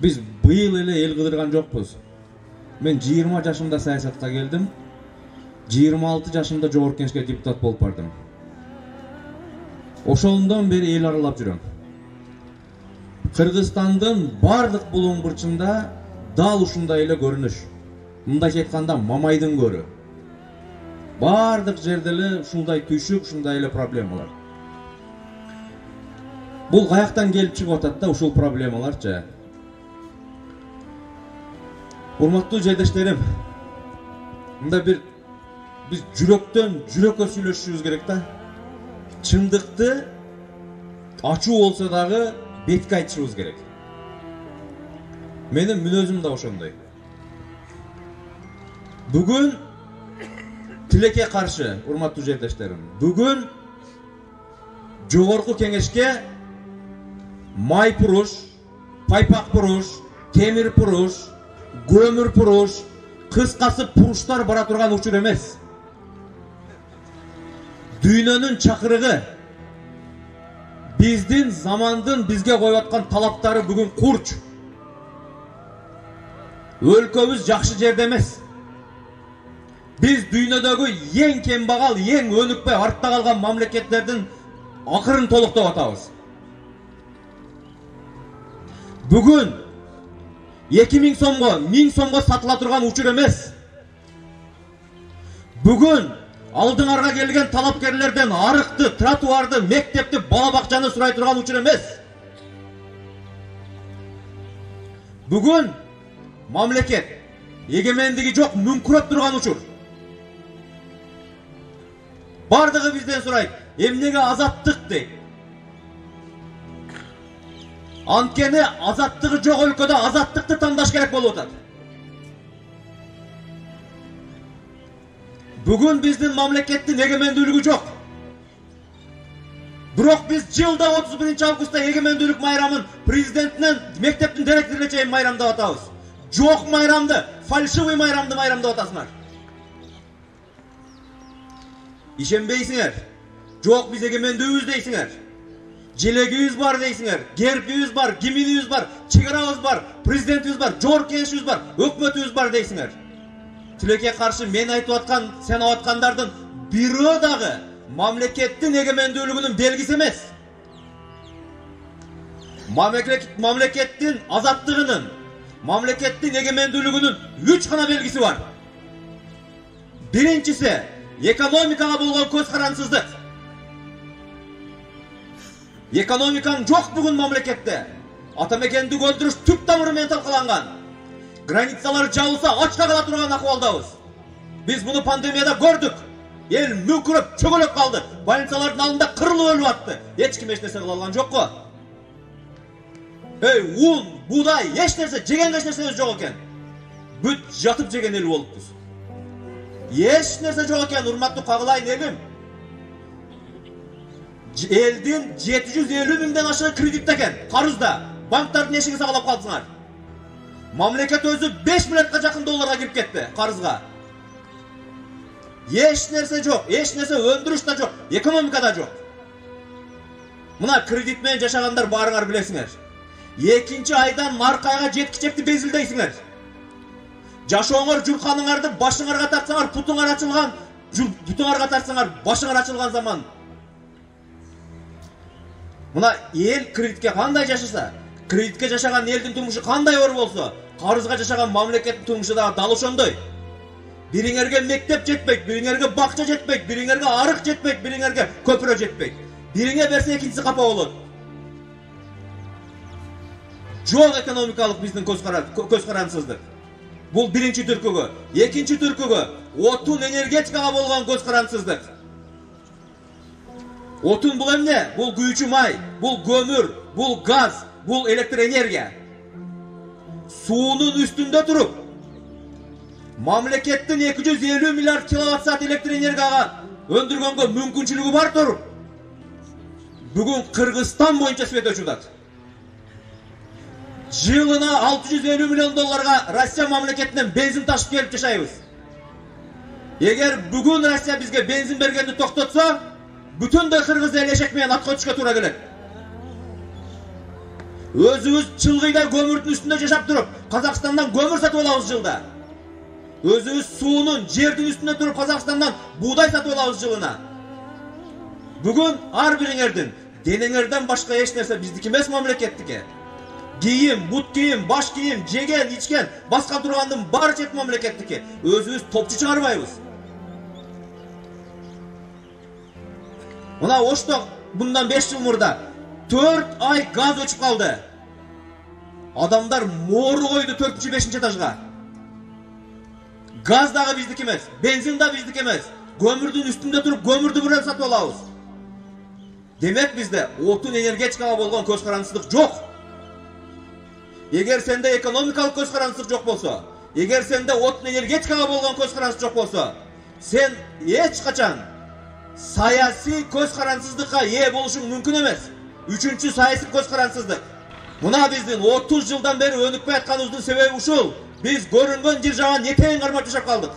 Biz быйыл эле эл кыдырган жокпуз. Мен 20 жашымда саясатка келдим. 26 жашымда Жогорку Кеңешке депутат болуп бардым. Ошондон бери эл аралап жүрөм. Кыргызстандын бардык булуң бурчунда дал ушундай эле көрүнүш. Мындайча айтканда Мамайдын көрү. Бардык жерде эле ушундай түйшүк, ушундай эле проблемалар. Бул каяктан келип чыгып атат да ушул проблемаларчы? Урматтуу жердештерим, мында биз жүрөктөн жүрөккө сүйлөшүшүбүз керек да. Чындыкты ачуу болсо дагы бетке айтышыбыз керек. Менин мүнөзүм да ошондой. Бүгүн тилекке каршы, урматтуу жердештерим, бүгүн Жогорку Кеңешке май пуруш, пайпак пуруш, темир пуруш, көмүр пуруш, кыскасы пуруштар бара турган учур эмес. Дүйнөнүн чакырыгы, биздин замандын бизге коюп аткан талаптары бүгүн курч. Өлкөбүз жакшы жерде эмес. Biz dünyadagi eng kembagal, eng өнүкпөй артта калган мамлекеттердин акырын толуктоп атабыз. Бүгүн 2000 сомго, 1000 сомго сатыла турган учур эмес. Бүгүн алдыңарга келген талапкерлерден арыкты, тротуарды, мектепти, бала бакчаны сурай турган учур эмес. Бүгүн мамлекет эгемендиги жок, мүңкүрөп турган учур. Бардыгы бизден сурайт, эмнеге азаттык дейт. Анткени азаттыгы жок өлкөдө азаттыкты тандаш керек болуп атат. Бүгүн биздин мамлекеттин эгемендүүлүгү жок. Бирок биз жылда 31 августта эгемендүүлүк майрамын президентинен мектептин директоруна чейин майрамдап атабыз. Жок майрамды, фальшивый майрамды майрамдап атасыңар. Ишенбейсиңер. Жок, биз эгемендүүбүз дейсиңер. Желегибиз бар дейсиңер. Гербибиз бар, гимнибиз бар, чыгарабыз бар, президентибиз бар, Жогорку Кеңешибиз бар, өкмөтүбүз бар дейсиңер. Тилекке каршы мен айтып аткан, сен аткандардын бирөө дагы мамлекеттин эгемендүүлүгүнүн белгиси эмес. Мамлекеттин азаттыгынын, мамлекеттин эгемендүүлүгүнүн 3 гана белгиси бар. Биринчиси экономикага болгон көз карансыздык. Экономикаң жок бүгүн мамлекетте. Атамекендик өндүрүш түп тамыры менен талкаланган. Границалар жабылса ачка кала турган акыбалдабыз. Биз буну пандемияда көрдүк. Эл мүңкүрөп, чөгөлөп калды. Больницалардын алдында кырылып өлүп атты. Эч ким эч нерсе кыла алган жок го. Un, buğday, eç nerse, jegen eç nerse жок экен. Бүт жатып жеген эл болуппуз. Эч нерсе жок экен, урматтуу кагылайын элим. Элдин 750 миңден ашыгы кредитте экен, карызда. Банктардын эшигин сагалап калдыңар. Мамлекет өзү 5 миллиардка жакын долларга кирип кетти карызга. Эч нерсе жок, эч нерсе өндүрүш да жок, экономика да жок. Мына кредит менен жашагандар баарыңар билесиңер. Экинчи айдан марка айга жеткичекти безилдейсиңер. Жашооңор журканыңарды башыңарга тартсаңар, путуңар ачылган, бутуңарга тартсаңар, башыңар ачылган заман. Мына эл кредитке кандай жашаса, кредитке жашаган элдин турмушу кандай оор болсо, карызга жашаган мамлекеттин турмушу да дал ошондой. Бириңерге мектеп жетпейт, бириңерге бакча жетпейт, бириңерге арык жетпейт, бириңерге көпүрө жетпейт. Бириңе берсе экинчиси капа болот. Жок экономикалык биздин көз карансыздык. Бул биринчи түркүгө. Экинчи түркүгө отун энергетикага болгон көз карансыздык. Отун бул эмне? Бул күйүүчү май, бул көмүр, бул газ, бул электр энергия. Суунун үстүндө туруп мамлекеттин 250 миллиард киловатт саат электр энергияга өндүргөнгө мүмкүнчүлүгү бар туруп бүгүн Кыргызстан боюнча свет өчүрат. Жылына 650 миллион долларга Россия мамлекетинен бензин ташып келип жашайбыз. Эгер бүгүн Россия бизге бензин бергенди токтотсо, бүтүндөй кыргыз эл эшек менен атка өтүшкө туура келет. Өзümüz çılgıyda kömürдүн üstünde yaşap durup Kazakistan'dan kömür satıp alabız жылda. Özümüz suunun, жердин üstünde durup Kazakistan'dan buğday satıp alabız жылына. Bugün har biriңердин денеңерден başka eç nerse bizdiki emas mamleketdiki. Giyim, but giyim, baş giyim, jegen, içken, başka durgandın bari çet mamleketdiki. Özümüz topçu çıkarmayız. Ona oştok bundan 5 yıl murda 4 ay gaz öçüp kaldı. Adamlar moru koydu 4-5 etajga. Gaz dağı bizdiki emas, benzin da bizdiki emas. Kömürdün üstünde durup kömürdü bilen satıp alabız. Demek bizde otun energetikaga bolgon көз карансыздык жок. Eğer sende ekonomikalik көз карансыздык жок bolsa, eğer sende otun energetikaga bolgon көз карансыздык жок bolsa, sen hiç kaçan sayasi көз карансыздыкка ээ болушуң мүмкүн эмес. Üçüncü sayasi көз карансыздык. Muna bizdin 30 yıldan beri önükpe atkanımыздın sebebi uşul. Biz görüngön jir jaman eteğin karmap yaşap kaldık.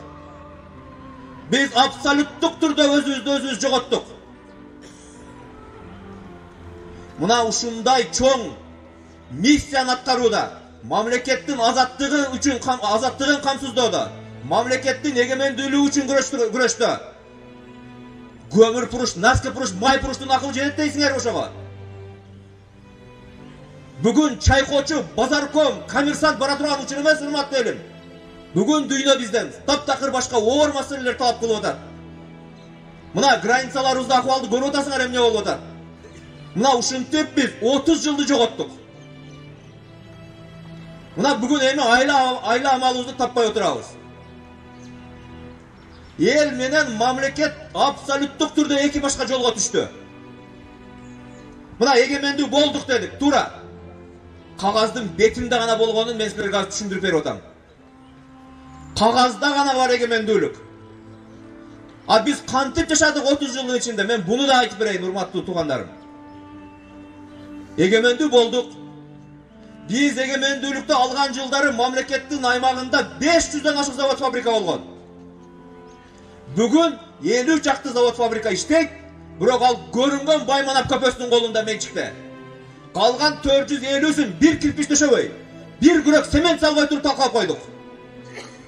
Biz absolutluk türde özümüz jogottuk. Muna uşunday çoğun missiyan atkaruuda, mamlekettin azattığın kamsыздooda, mamlekettin egemendүүлүгү üçün күрөштө. Kömür puruş, naske puruş, may puruştun akıl jenet deysiңер ошого. Bugün çaykoçu, bazarkom, kommersant bara turgan üçün emas, urmatlı elim. Bugün dünya bizden taptakır başka oğur masaleler talap kılıp atar. Muna granitsalarыбызda ahvalды көрүп атасыңар эмне болуп атат. Muna ушинтип biz 30 yıldı jogottuk. Muna bugün emi ayla amalыбызды tapпай oturabыз. El menen mamleket absoluттук түрдө эки башка жолго түштү. Muna egemендүү болдук dedik, тура. Kagazdın betinde gana bolgonun men sizlerge түшүндүрүп берип атам. Kagazda gana var egemendүүлүк. Biz kantip yaşadık 30 yılın içinde. Men bunu da aytıp bereyim urmattуу tuğanlarım. Egemendүү болдук. Biz egemendүүлүктү algan жылдары mamlekettin aymağında 500'den aşık zavod fabrika bolgon. Bugün 50 çaktı zavod fabrika işteyt. Bırak al görüngön baymanap köpösünün kolunda mençikte. Kalgan 450'sün bir kirpiç döşebey, bir gürök sement salbay turup talkap koyduk.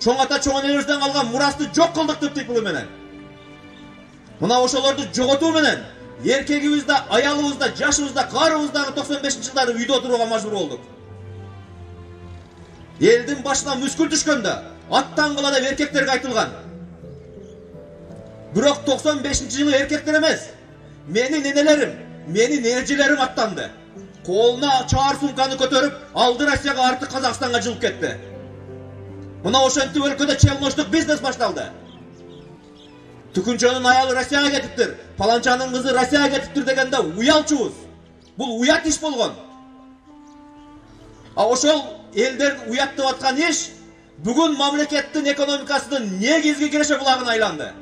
Çoğun ata çoğun elimizden kalgan murasты jok kıldık tıp menen. Muna oşolordu jogotuu menen, erkegibizde, ayalыбызda, yaşыбызda, karыбыздагы 95 жылдары үйдө oturuga majbur olduk. Eldin başına müskül düşkönde, attan kılada erkeklerge aytılgan. Bırak 95 yılı erkekler emez. Meni nenelerim, meni nenecilerim attandı. Koluna çağır sunkanı kötörüp, aldı Rusiyaga artık Kazakistan'a jılıp ketti. Muna oşentip өлkөdө челночтук бизнес baştaldı. Tükünçönün ayalı Rusiyaga ketiptir, palançanın kızı Rusiyaga ketiptir degende uyalçubuz. Bul uyat iş bolgon. Oşol elder uyat деп atkan iş, bugün mamlekettin ekonomikasının negizgi kireşe bulağına aylandı.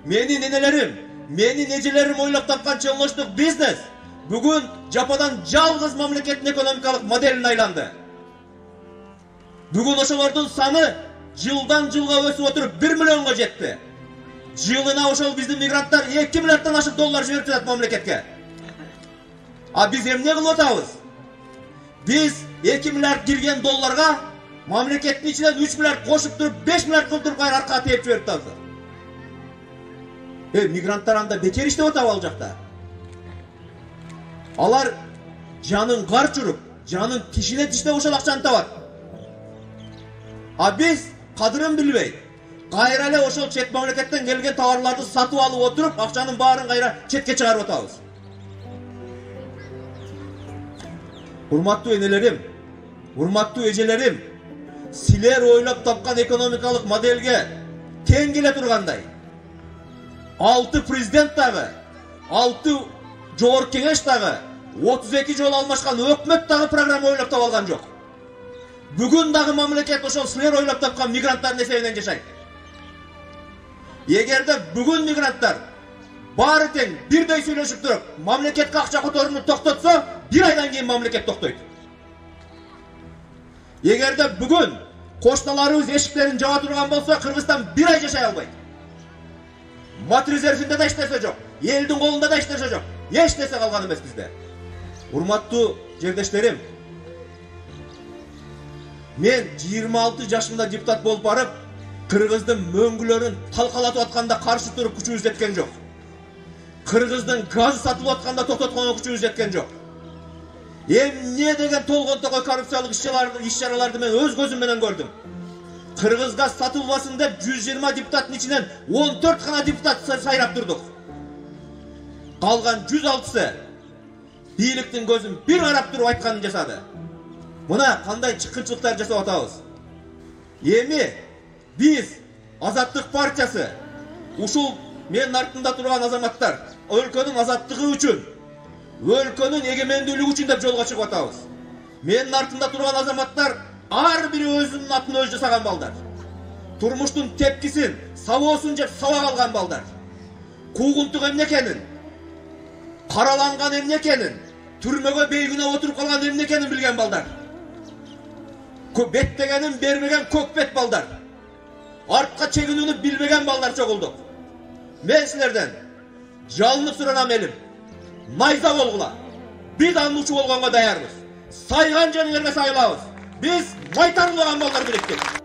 Meni nenelerim, meni necilerim oylap tapkan челночтук biznes bugün Japon'dan жалгыз mamleketin ekonomikalik modelin aylandı. Bugün oşolordun sanı yıldan yılga ösüp oturup 1 milyonga jetti. Yılına oşol bizden migrantlar 2 milyarddan aşıp dollar jiberiп turат mamleketke. Biz emne kılıp atabız? Biz 2 milyard girgen dollarga mamleketin içinden 3 milyard koşup durup 5 milyard kıltırıp gayrı arka teyip jiberiп turabız. Migrantlar anda beker iştep atap alacakta. Alar canın kar çurup, canın tişine tişte oşal akçanı tabar. Biz kadırın bilbey, gayrale oşal çet mamleketten gelgen tavarlardı satıp alıp oturup, akçanın bağırın gayra çetke çıkarıp atabız. Urmattуу enelerim, urmattуу ejelerim, siler oylap tapkan ekonomikalik modelge teң kele turganday. 6 prezident dağı, 6 Jogorku Keŋеш dağı, 32 jol almaşkan ökmöt dağı program oylap tap algan jok. Bugün dağı mamleket oşol siler oylap tapkan migrantların esebinен jaşayt. Egerde bugün migrantlar bari teң birдей сүйлөшүp turup mamleketke akça kotoruunu toktotsa, 1 aydan keyin mamleket toktoyt. Egerde bugün koşnalarыбыз eşiklerin jaba turgan bolsa, Kırgızstan 1 ay jaşay albayt. Mat rezervinde da işlerse жоқ, елдің қолында да işlerse жоқ. Еш нәрсе қалған емес bizde. Урматтуу жердештерим, Men 26 yaşımda депутат болып барып, Кыргыздын мөңгүлөрүн талкалатып атканда каршы туруп күчүбүз жеткен жок. Кыргыздын газ сатылып атканда токтотконго күчүбүз жеткен жок. Эмне деген толгонтогой коррупциялык иш-чараларды мен өз көзүм менен көрдүм. Кыргыз газ сатылбасын деп 120 депутаттын ичинен 14 гана депутат сайрап турдук. Калган 106сы бийликтин көзүн бир карап туруп айтканын жасады. Мына кандай чыккынчылыктар жасап атабыз. Эми биз Азаттык партиясы ушул менин артымда турган азаматтар өлкөнүн азаттыгы үчүн, өлкөнүн эгемендүүлүгү үчүн деп жолго чыгып атабыз. Менин артымда турган азаматтар ар бири өзүнүн атын өзү жасаган балдар. Турмуштун тепкисин, сабоосун жеп саба калган балдар. Куугунтук эмне экенин, караланган эмне экенин, түрмөгө бейгүнөө отуруп калган эмне экенин билген балдар. Беттегенин бербеген көкбет балдар. Артка чегинүүнү билбеген балдар чогулдук. Мен силерден жалынып суранам элим. Найза болгула. Биз анучу болгонго даярбыз. Сайган жерибизге сайлабыз. Биз майтарылган балдар бириктик.